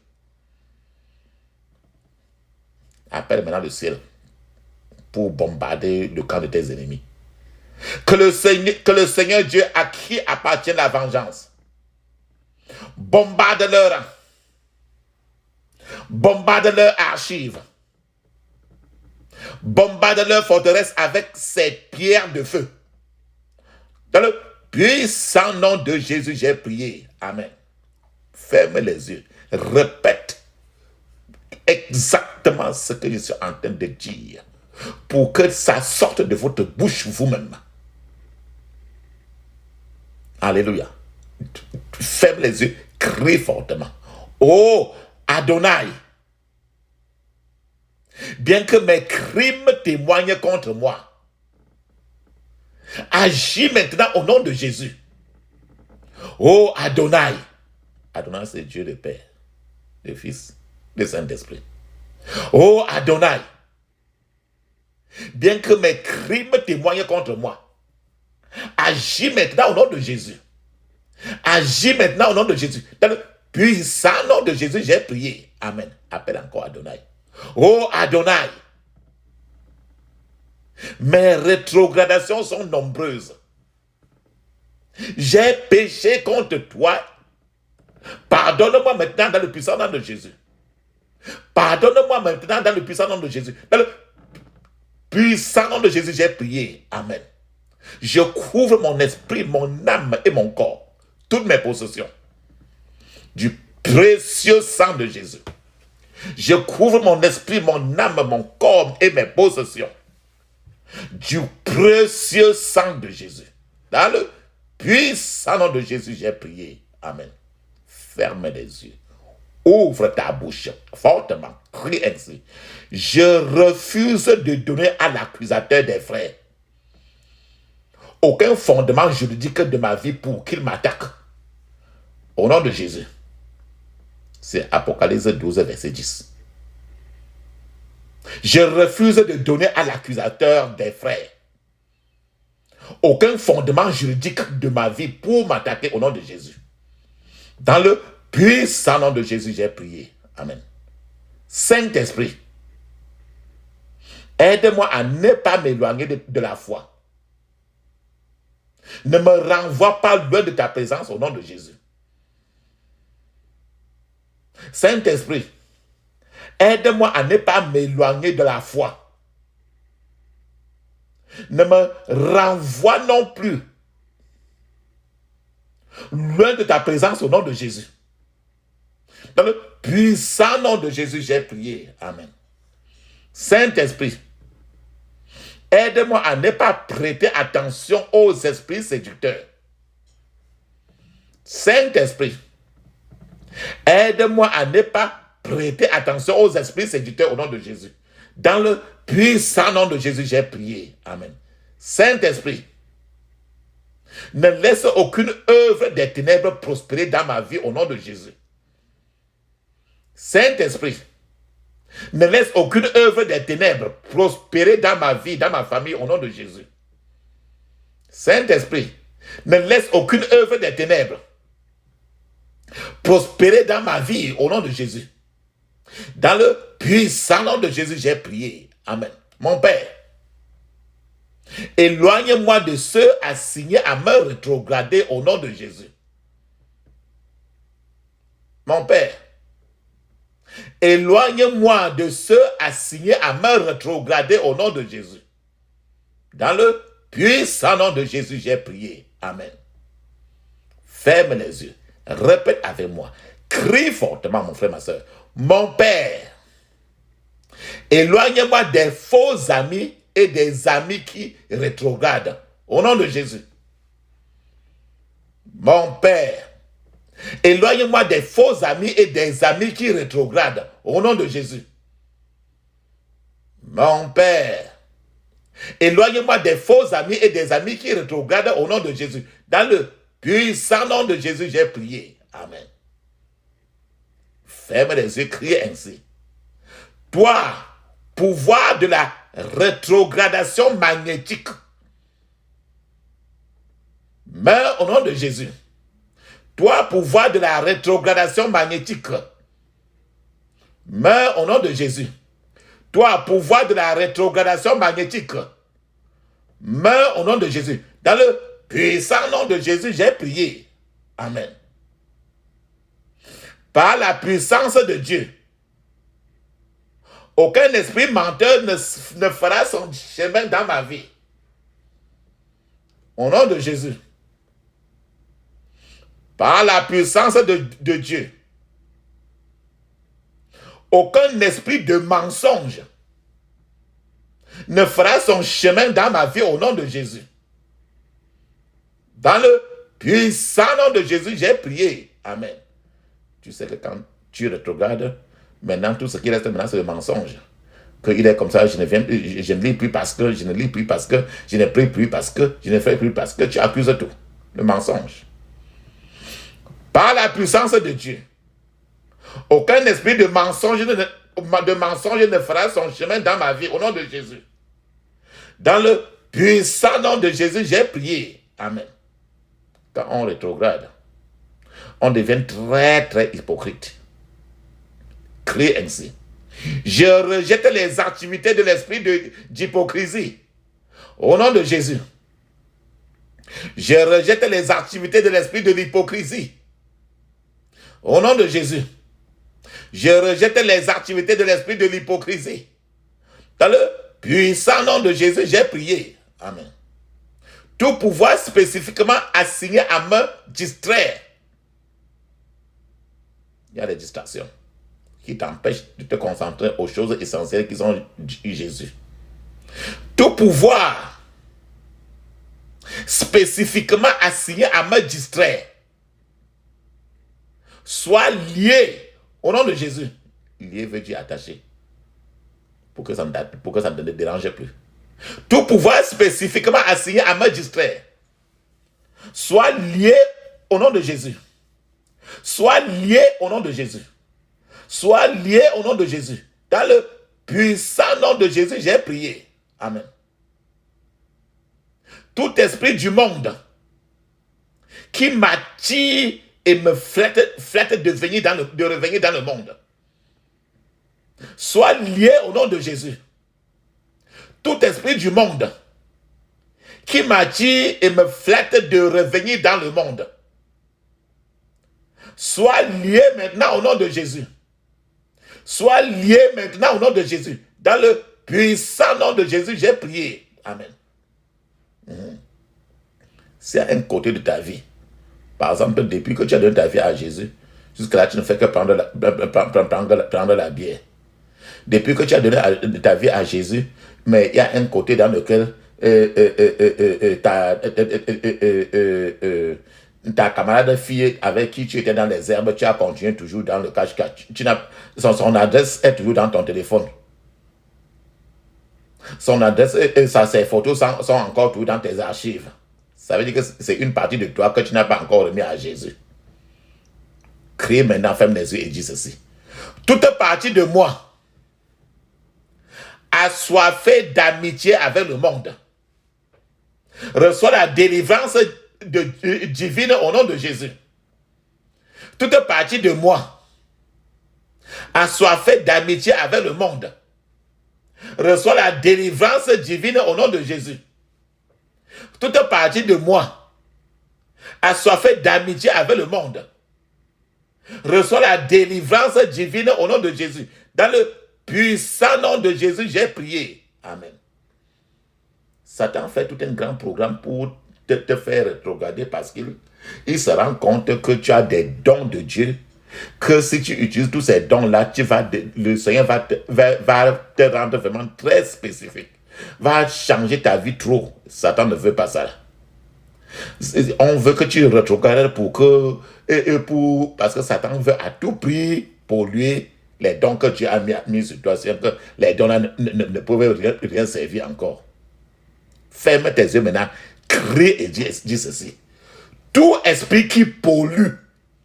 Speaker 1: Appelle maintenant le ciel pour bombarder le camp de tes ennemis. Que le Seigneur Dieu, à qui appartient la vengeance, bombarde leur rang, bombarde leur archives, bombarde leur forteresse avec ses pierres de feu. Dans le puissant nom de Jésus, j'ai prié. Amen. Ferme les yeux. Répète exactement ce que je suis en train de dire pour que ça sorte de votre bouche vous-même. Alléluia. Ferme les yeux. Crie fortement. Oh, Adonai. Bien que mes crimes témoignent contre moi, agis maintenant au nom de Jésus. Oh Adonai, Adonai, c'est Dieu le Père, le Fils, le Saint-Esprit. Oh Adonai, bien que mes crimes témoignent contre moi, agis maintenant au nom de Jésus. Agis maintenant au nom de Jésus. Dans le puissant nom de Jésus, j'ai prié. Amen. Appelle encore Adonai. Oh Adonai, mes rétrogradations sont nombreuses. J'ai péché contre toi. Pardonne-moi maintenant dans le puissant nom de Jésus. Pardonne-moi maintenant dans le puissant nom de Jésus. Dans le puissant nom de Jésus, j'ai prié. Amen. Je couvre mon esprit, mon âme et mon corps, toutes mes possessions, du précieux sang de Jésus. Je couvre mon esprit, mon âme, mon corps et mes possessions, du précieux sang de Jésus. Dans le puissant nom de Jésus, j'ai prié. Amen. Ferme les yeux. Ouvre ta bouche fortement. Crie ainsi. Je refuse de donner à l'accusateur des frères aucun fondement juridique de ma vie pour qu'il m'attaque. Au nom de Jésus. C'est Apocalypse 12, verset 10. Je refuse de donner à l'accusateur des frères aucun fondement juridique de ma vie pour m'attaquer au nom de Jésus. Dans le puissant nom de Jésus, j'ai prié. Amen. Saint-Esprit, aide-moi à ne pas m'éloigner de la foi. Ne me renvoie pas loin de ta présence au nom de Jésus. Saint-Esprit, aide-moi à ne pas m'éloigner de la foi. Ne me renvoie non plus loin de ta présence au nom de Jésus. Dans le puissant nom de Jésus, j'ai prié. Amen. Saint-Esprit, aide-moi à ne pas prêter attention aux esprits séducteurs. Saint-Esprit, aide-moi à ne pas prêter attention aux esprits séducteurs au nom de Jésus. Dans le puissant nom de Jésus, j'ai prié. Amen. Saint-Esprit, ne laisse aucune œuvre des ténèbres prospérer dans ma vie au nom de Jésus. Saint-Esprit, ne laisse aucune œuvre des ténèbres prospérer dans ma vie, dans ma famille, au nom de Jésus. Saint-Esprit, ne laisse aucune œuvre des ténèbres prospérer dans ma vie, au nom de Jésus. Dans le puissant nom de Jésus, j'ai prié. Amen. Mon Père, éloigne-moi de ceux assignés à me rétrograder au nom de Jésus. Mon Père, éloigne-moi de ceux assignés à me rétrograder au nom de Jésus. Dans le puissant nom de Jésus, j'ai prié. Amen. Ferme les yeux. Répète avec moi. Crie fortement, mon frère, ma soeur. Mon Père, éloigne-moi des faux amis et des amis qui rétrogradent. Au nom de Jésus. Mon Père, éloigne-moi des faux amis et des amis qui rétrogradent. Au nom de Jésus. Mon Père, éloigne-moi des faux amis et des amis qui rétrogradent au nom de Jésus. Dans le puissant nom de Jésus, j'ai prié. Amen. Ferme les yeux, crie ainsi. Toi, pouvoir de la rétrogradation magnétique, meurs au nom de Jésus. Toi, pouvoir de la rétrogradation magnétique, meurs au nom de Jésus. Toi, pouvoir de la rétrogradation magnétique, meurs au nom de Jésus. Dans le puissant nom de Jésus, j'ai prié. Amen. Par la puissance de Dieu, aucun esprit menteur ne fera son chemin dans ma vie. Au nom de Jésus. Par la puissance de Dieu, aucun esprit de mensonge ne fera son chemin dans ma vie au nom de Jésus. Dans le puissant nom de Jésus, j'ai prié. Amen. Tu sais que quand tu rétrogrades, maintenant tout ce qui reste maintenant c'est le mensonge. Qu'il est comme ça, je ne lis plus parce que, je ne lis plus parce que, je ne prie plus parce que, je ne fais plus parce que, tu accuses tout. Le mensonge. Par la puissance de Dieu, aucun esprit de mensonge ne fera son chemin dans ma vie, au nom de Jésus. Dans le puissant nom de Jésus, j'ai prié. Amen. Quand on rétrograde, on devient très, très hypocrite. Crie ainsi. Je rejette les activités de l'esprit d'hypocrisie. Au nom de Jésus. Je rejette les activités de l'esprit de l'hypocrisie. Au nom de Jésus. Je rejette les activités de l'esprit de l'hypocrisie. Dans le puissant nom de Jésus, j'ai prié. Amen. Tout pouvoir spécifiquement assigné à me distraire. Il y a des distractions qui t'empêchent de te concentrer aux choses essentielles qui sont Jésus. Tout pouvoir spécifiquement assigné à me distraire soit lié au nom de Jésus. Lié veut dire attaché. Pour que ça ne te dérange plus. Tout pouvoir spécifiquement assigné à me distraire soit lié au nom de Jésus. Soit lié au nom de Jésus. Soit lié au nom de Jésus. Dans le puissant nom de Jésus, j'ai prié. Amen. Tout esprit du monde qui m'attire et me flatte de revenir dans le monde, soit lié au nom de Jésus. Tout esprit du monde qui m'attire et me flatte de revenir dans le monde, soit lié maintenant au nom de Jésus. Soit lié maintenant au nom de Jésus. Dans le puissant nom de Jésus, j'ai prié. Amen. C'est à un côté de ta vie. Par exemple, depuis que tu as donné ta vie à Jésus, jusqu'à là, tu ne fais que prendre la bière. Depuis que tu as donné ta vie à Jésus, mais il y a un côté dans lequel ta camarade fille avec qui tu étais dans les herbes, tu as continué toujours dans le cache-cache. Son adresse est toujours dans ton téléphone. Son adresse et ses photos sont encore toujours dans tes archives. Ça veut dire que c'est une partie de toi que tu n'as pas encore remis à Jésus. Crie maintenant, ferme les yeux et dis ceci. Toute partie de moi assoiffée d'amitié avec le monde reçoit la délivrance divine au nom de Jésus. Toute partie de moi assoiffée d'amitié avec le monde reçoit la délivrance divine au nom de Jésus. Toute partie de moi assoiffée d'amitié avec le monde reçoit la délivrance divine au nom de Jésus. Dans le puissant nom de Jésus, j'ai prié. Amen. Satan fait tout un grand programme pour te faire rétrograder parce qu'il se rend compte que tu as des dons de Dieu, que si tu utilises tous ces dons-là, le Seigneur va te rendre vraiment très spécifique, va changer ta vie trop. Satan ne veut pas ça. On veut que tu rétrogrades parce que Satan veut à tout prix polluer les dons que tu as mis sur toi. C'est que les dons-là ne peuvent rien servir encore. Ferme tes yeux maintenant, crie et dis ceci. Tout esprit qui pollue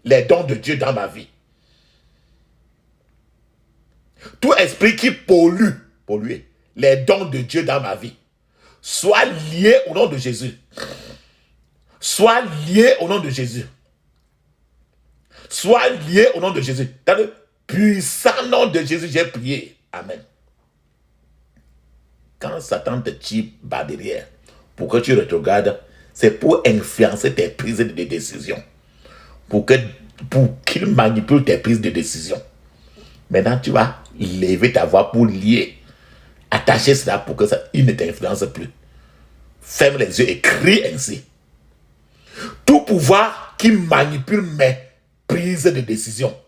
Speaker 1: les dons de Dieu dans ma vie, tout esprit qui pollue les dons de Dieu dans ma vie, soit lié au nom de Jésus. Soit lié au nom de Jésus. Soit lié au nom de Jésus. Dans le puissant nom de Jésus, j'ai prié. Amen. Quand Satan te tire par derrière pour que tu rétrogrades, c'est pour influencer tes prises de décision. Pour qu'il manipule tes prises de décision. Maintenant, tu vas lever ta voix pour lier, attacher cela pour que il ne t'influence plus. Ferme les yeux et crie ainsi. Tout pouvoir qui manipule mes prises de décision.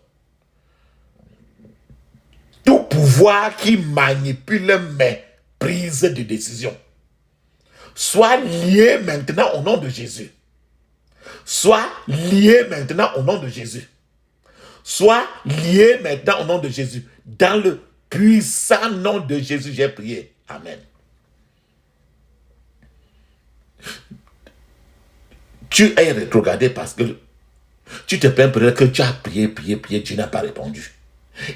Speaker 1: Tout pouvoir qui manipule mes prises de décision. Soit lié maintenant au nom de Jésus. Soit lié maintenant au nom de Jésus. Soit lié maintenant au nom de Jésus. Dans le puissant nom de Jésus, j'ai prié. Amen. Tu es rétrogradé parce que Tu te plains peut-être que tu as prié, Dieu n'a pas répondu.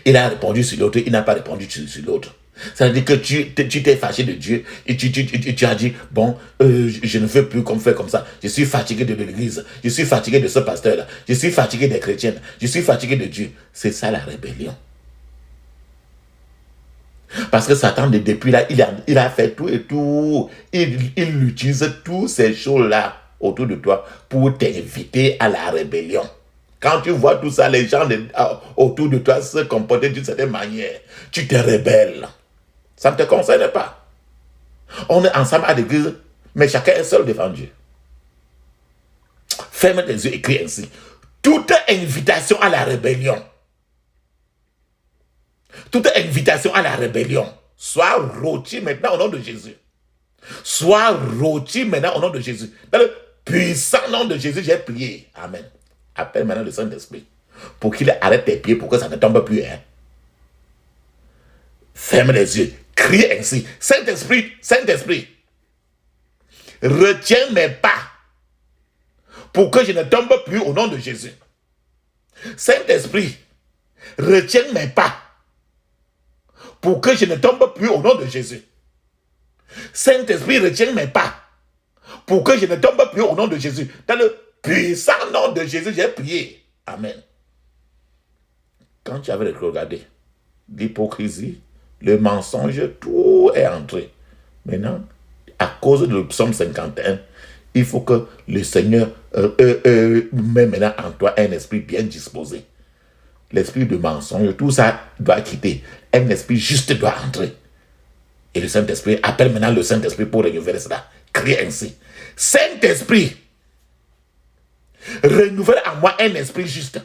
Speaker 1: Il a répondu sur l'autre, il n'a pas répondu sur l'autre. Ça veut dire que tu t'es fâché de Dieu et tu as dit, bon, je ne veux plus faire comme ça. Je suis fatigué de l'église, je suis fatigué de ce pasteur-là, je suis fatigué des chrétiens, je suis fatigué de Dieu. C'est ça la rébellion. Parce que Satan, depuis là, il a fait tout et tout. Il utilise toutes ces choses-là autour de toi pour t'inviter à la rébellion. Quand tu vois tout ça, les gens autour de toi se comporter d'une certaine manière, tu te rebelles. Ça ne te concerne pas. On est ensemble à l'église, mais chacun est seul devant Dieu. Ferme tes yeux et crie ainsi. Toute invitation à la rébellion, toute invitation à la rébellion, soit rôtie maintenant au nom de Jésus. Soit rôtie maintenant au nom de Jésus. Dans le puissant nom de Jésus, j'ai prié. Amen. Appelle maintenant le Saint-Esprit pour qu'il arrête tes pieds, pour que ça ne tombe plus. Hein. Ferme les yeux. Crie ainsi. Saint-Esprit, Saint-Esprit, retiens mes pas pour que je ne tombe plus au nom de Jésus. Saint-Esprit, retiens mes pas pour que je ne tombe plus au nom de Jésus. Saint-Esprit, retiens mes pas pour que je ne tombe plus au nom de Jésus. Dans le puissant nom de Jésus, j'ai prié. Amen. Quand tu avais regardé l'hypocrisie, le mensonge, tout est entré. Maintenant, à cause de le psaume 51, il faut que le Seigneur met maintenant en toi un esprit bien disposé. L'esprit de mensonge, tout ça doit quitter. Un esprit juste doit entrer. Et le Saint-Esprit appelle maintenant le Saint-Esprit pour renouveler cela. Crie ainsi. Saint-Esprit, renouvelle en moi un esprit juste.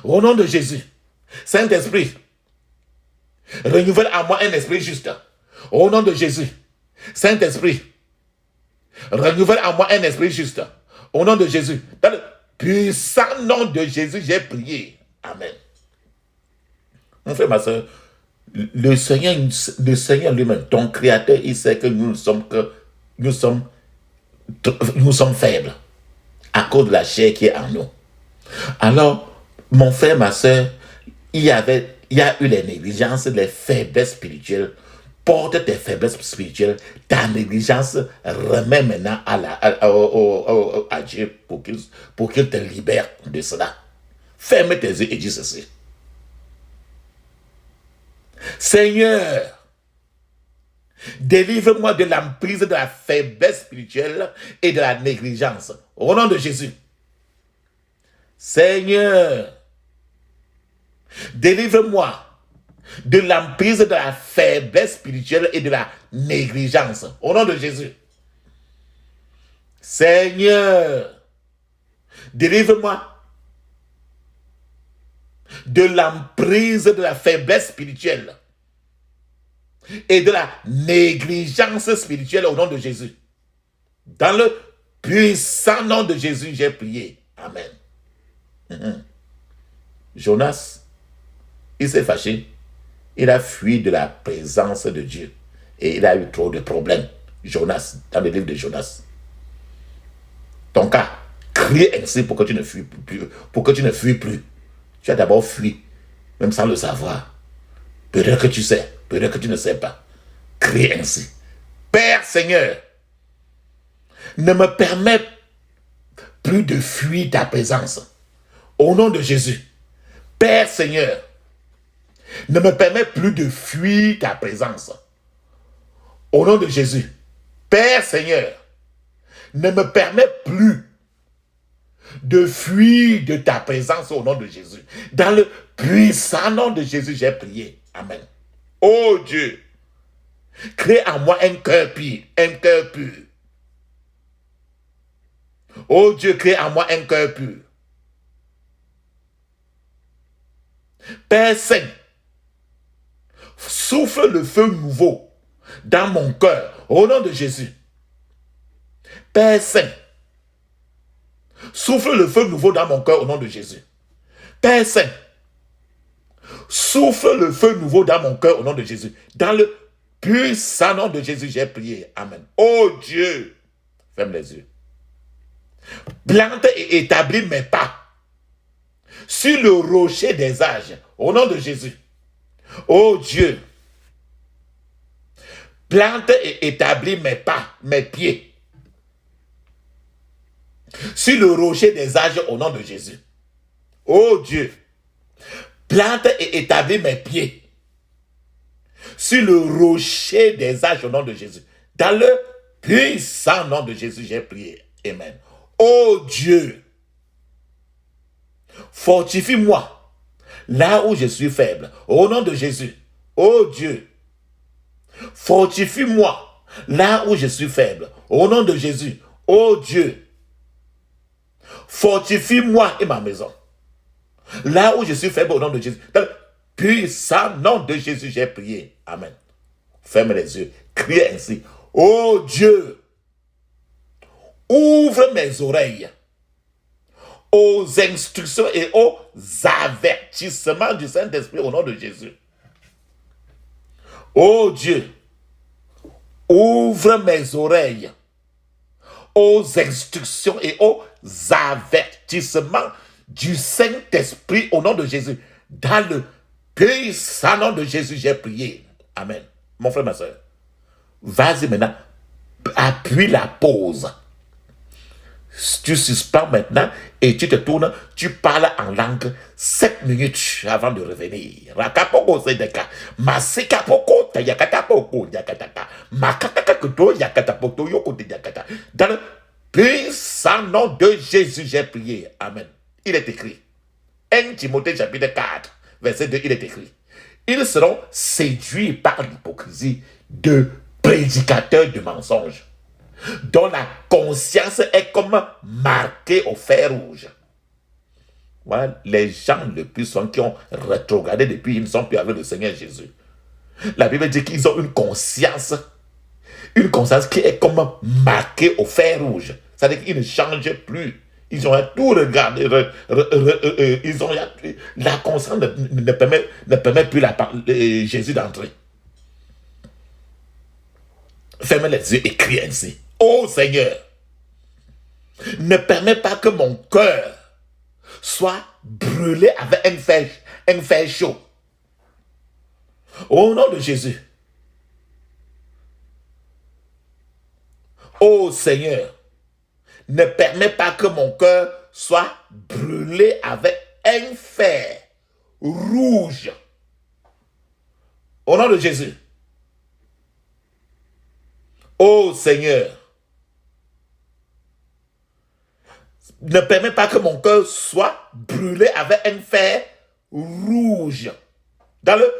Speaker 1: Au nom de Jésus. Saint-Esprit, renouvelle en moi un esprit juste. Au nom de Jésus. Saint-Esprit, renouvelle en moi un esprit juste. Au nom de Jésus. Dans le puissant nom de Jésus, j'ai prié. Amen. Mon frère, ma soeur, le Seigneur lui-même, ton Créateur, il sait que nous sommes faibles à cause de la chair qui est en nous. Alors, mon frère, ma soeur, il y a eu les négligences, les faiblesses spirituelles. Porte tes faiblesses spirituelles, ta négligence remet maintenant à Dieu pour qu'il te libère de cela. Ferme tes yeux et dis ceci. Seigneur, délivre-moi de l'emprise de la faiblesse spirituelle et de la négligence. Au nom de Jésus. Seigneur, délivre-moi de l'emprise de la faiblesse spirituelle et de la négligence. Au nom de Jésus. Seigneur, délivre-moi de l'emprise de la faiblesse spirituelle et de la négligence spirituelle au nom de Jésus. Dans le puissant nom de Jésus, j'ai prié. Amen. Jonas, il s'est fâché. Il a fui de la présence de Dieu. Et il a eu trop de problèmes. Jonas, dans le livre de Jonas. Ton cas, crie ainsi pour que tu ne fuis plus. Pour que tu ne fuis plus. Tu as d'abord fui, même sans le savoir. Peut-être que tu sais, peut-être que tu ne sais pas. Crie ainsi. Père Seigneur, ne me permets plus de fuir ta présence. Au nom de Jésus. Père Seigneur, ne me permets plus de fuir ta présence. Au nom de Jésus. Père Seigneur, ne me permets plus de fuir de ta présence au nom de Jésus. Dans le puissant nom de Jésus, j'ai prié. Amen. Oh Dieu, crée en moi un cœur pur, un cœur pur. Oh Dieu, crée en moi un cœur pur. Père Saint, souffle le feu nouveau dans mon cœur, au nom de Jésus. Père Saint, souffle le feu nouveau dans mon cœur, au nom de Jésus. Père Saint, souffle le feu nouveau dans mon cœur, au nom de Jésus. Dans le puissant nom de Jésus, j'ai prié. Amen. Oh Dieu, ferme les yeux. Plante et établis mes pas sur le rocher des âges, au nom de Jésus. Oh Dieu, plante et établis mes pas, mes pieds, sur le rocher des âges, au nom de Jésus. Oh Dieu, plante et établis mes pieds, sur le rocher des âges, au nom de Jésus. Dans le puissant nom de Jésus, j'ai prié. Amen. Oh Dieu, fortifie-moi là où je suis faible, au nom de Jésus. Oh Dieu, fortifie-moi là où je suis faible, au nom de Jésus. Oh Dieu, fortifie-moi et ma maison là où je suis faible, au nom de Jésus. Dans le puissant nom de Jésus, j'ai prié. Amen. Ferme les yeux, crie ainsi. Oh Dieu, ouvre mes oreilles aux instructions et aux avertissements du Saint-Esprit, au nom de Jésus. Oh Dieu, ouvre mes oreilles aux instructions et aux avertissements du Saint-Esprit, au nom de Jésus. Dans le puissant nom de Jésus, j'ai prié. Amen. Mon frère, ma soeur, vas-y maintenant, appuie la pause. Tu suspends maintenant et tu te tournes, tu parles en langue 7 minutes avant de revenir. Rakapoko sedeka, masikapoko tayakatapoko yakataka, makatakakuto yakatapoto yokote yakata. Dans le puissant nom de Jésus, j'ai prié. Amen. Il est écrit. 1 Timothée chapitre 4, verset 2, il est écrit. Ils seront séduits par l'hypocrisie de prédicateurs de mensonges, dont la conscience est comme marquée au fer rouge. Voilà les gens le plus souvent qui ont rétrogradé depuis, ils ne sont plus avec le Seigneur Jésus. La Bible dit qu'ils ont une conscience qui est comme marquée au fer rouge. C'est-à-dire qu'ils ne changent plus. Ils ont tout regardé. Ils ont la conscience ne permet plus Jésus d'entrer. Fermez les yeux et crie ainsi. Oh Seigneur, ne permets pas que mon cœur soit brûlé avec un fer chaud. Au nom de Jésus. Oh Seigneur, ne permets pas que mon cœur soit brûlé avec un fer rouge. Au nom de Jésus. Oh Seigneur, ne permets pas que mon cœur soit brûlé avec un fer rouge. Dans le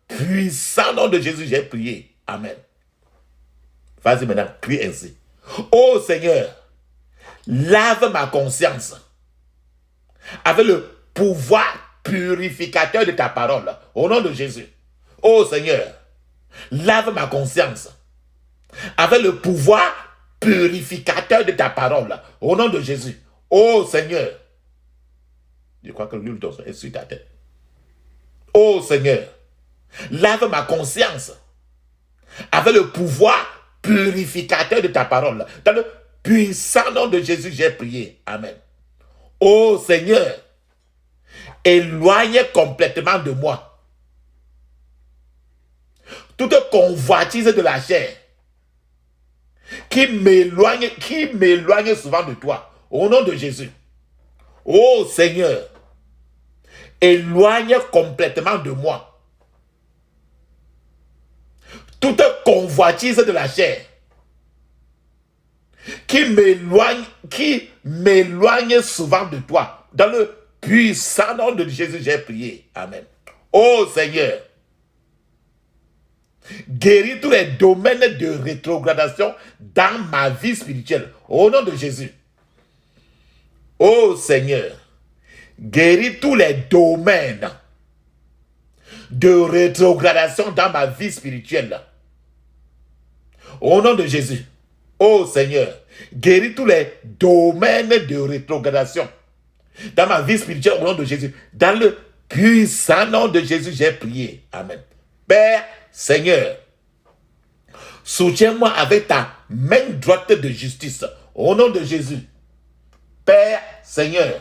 Speaker 1: puissant nom de Jésus, j'ai prié. Amen. Vas-y maintenant, crie ainsi. Oh Seigneur, lave ma conscience avec le pouvoir purificateur de ta parole. Au nom de Jésus. Oh Seigneur, lave ma conscience avec le pouvoir purificateur de ta parole. Au nom de Jésus. Oh Seigneur. Je crois que l'huile d'onction est sur ta tête. Oh Seigneur. Lave ma conscience avec le pouvoir purificateur de ta parole. Dans le puissant nom de Jésus, j'ai prié. Amen. Oh Seigneur. Éloigne complètement de moi toute convoitise de la chair qui m'éloigne souvent de toi. Au nom de Jésus. Oh Seigneur, éloigne complètement de moi toute convoitise de la chair qui m'éloigne souvent de toi. Dans le puissant nom de Jésus, j'ai prié. Amen. Oh Seigneur, guéris tous les domaines de rétrogradation dans ma vie spirituelle. Au nom de Jésus. Oh Seigneur, guéris tous les domaines de rétrogradation dans ma vie spirituelle. Au nom de Jésus. Oh Seigneur, guéris tous les domaines de rétrogradation dans ma vie spirituelle au nom de Jésus. Dans le puissant nom de Jésus, j'ai prié. Amen. Père, Seigneur, soutiens-moi avec ta main droite de justice au nom de Jésus. Père, Seigneur,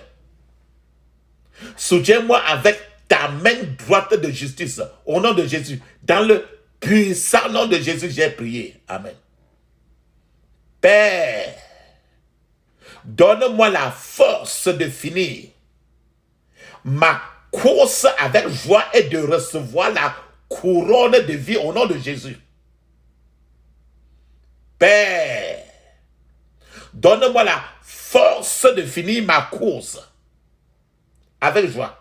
Speaker 1: Soutiens-moi avec ta main droite de justice. Au nom de Jésus. Dans le puissant nom de Jésus, j'ai prié. Amen. Père, donne-moi la force de finir ma course avec joie et de recevoir la couronne de vie au nom de Jésus. Père, donne-moi la force de finir ma course avec joie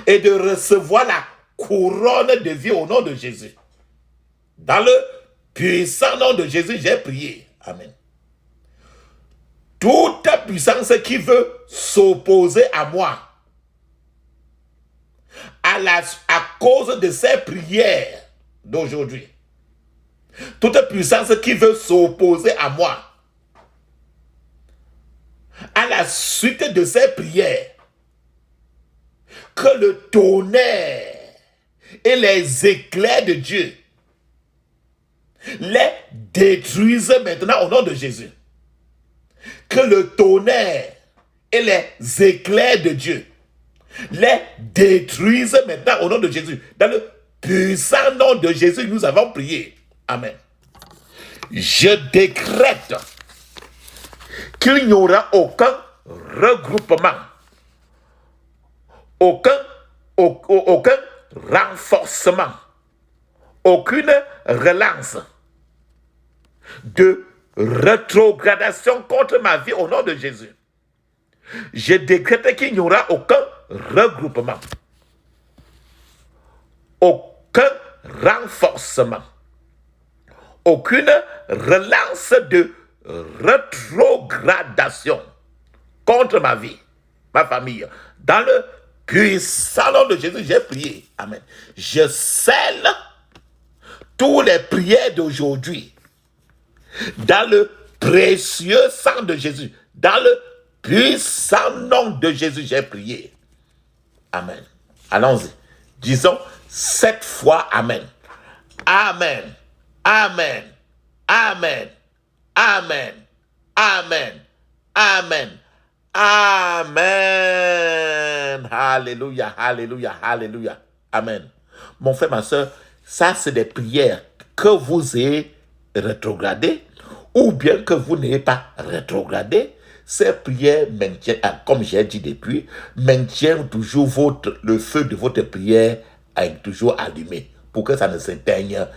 Speaker 1: et de recevoir la couronne de vie au nom de Jésus. Dans le puissant nom de Jésus, j'ai prié. Amen. Toute puissance qui veut s'opposer à moi, à cause de ces prières d'aujourd'hui, toute puissance qui veut s'opposer à moi, à la suite de ces prières, que le tonnerre et les éclairs de Dieu les détruisent maintenant au nom de Jésus. Que le tonnerre et les éclairs de Dieu les détruisent maintenant au nom de Jésus. Dans le puissant nom de Jésus, nous avons prié. Amen. Je décrète qu'il n'y aura aucun regroupement, aucun renforcement, aucune relance de rétrogradation contre ma vie au nom de Jésus. Je décrète qu'il n'y aura aucun regroupement, aucun renforcement, aucune relance de rétrogradation contre ma vie, ma famille. Dans le puissant nom de Jésus, j'ai prié. Amen. Je scelle toutes les prières d'aujourd'hui dans le précieux sang de Jésus. Dans le puissant nom de Jésus, j'ai prié. Amen. Allons-y. Disons 7 fois Amen. Amen. Amen. Amen. Amen. Amen. Amen. Amen. Alléluia. Alléluia. Alléluia. Amen. Mon frère, ma soeur, ça c'est des prières que vous ayez rétrogradées ou bien que vous n'ayez pas rétrogradé. Ces prières maintiennent, comme j'ai dit depuis, maintiennent toujours le feu de votre prière toujours allumé pour que ça ne s'éteigne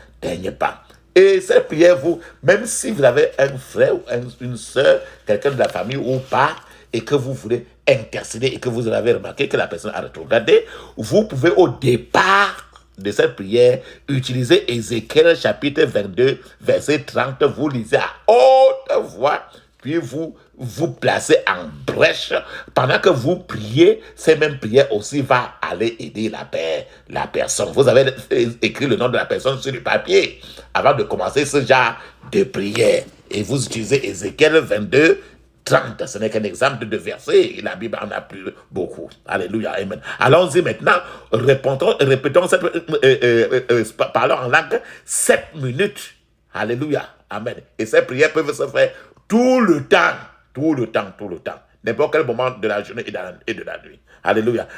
Speaker 1: pas. Et cette prière, même si vous avez un frère ou une soeur, quelqu'un de la famille ou pas, et que vous voulez intercéder et que vous avez remarqué que la personne a rétrogradé, vous pouvez au départ de cette prière utiliser Ézéchiel chapitre 22, verset 30. Vous lisez à haute voix, puis vous placez en brèche. Pendant que vous priez, ces mêmes prières aussi va aller aider la personne. Vous avez écrit le nom de la personne sur le papier avant de commencer ce genre de prière. Et vous utilisez Ézéchiel 22, 30. Ce n'est qu'un exemple de verset. La Bible en a plus beaucoup. Alléluia. Amen. Allons-y maintenant. Répétons parlons en langue 7 minutes. Alléluia. Amen. Et ces prières peuvent se faire tout le temps. Tout le temps. N'importe quel moment de la journée et de la nuit. Alléluia.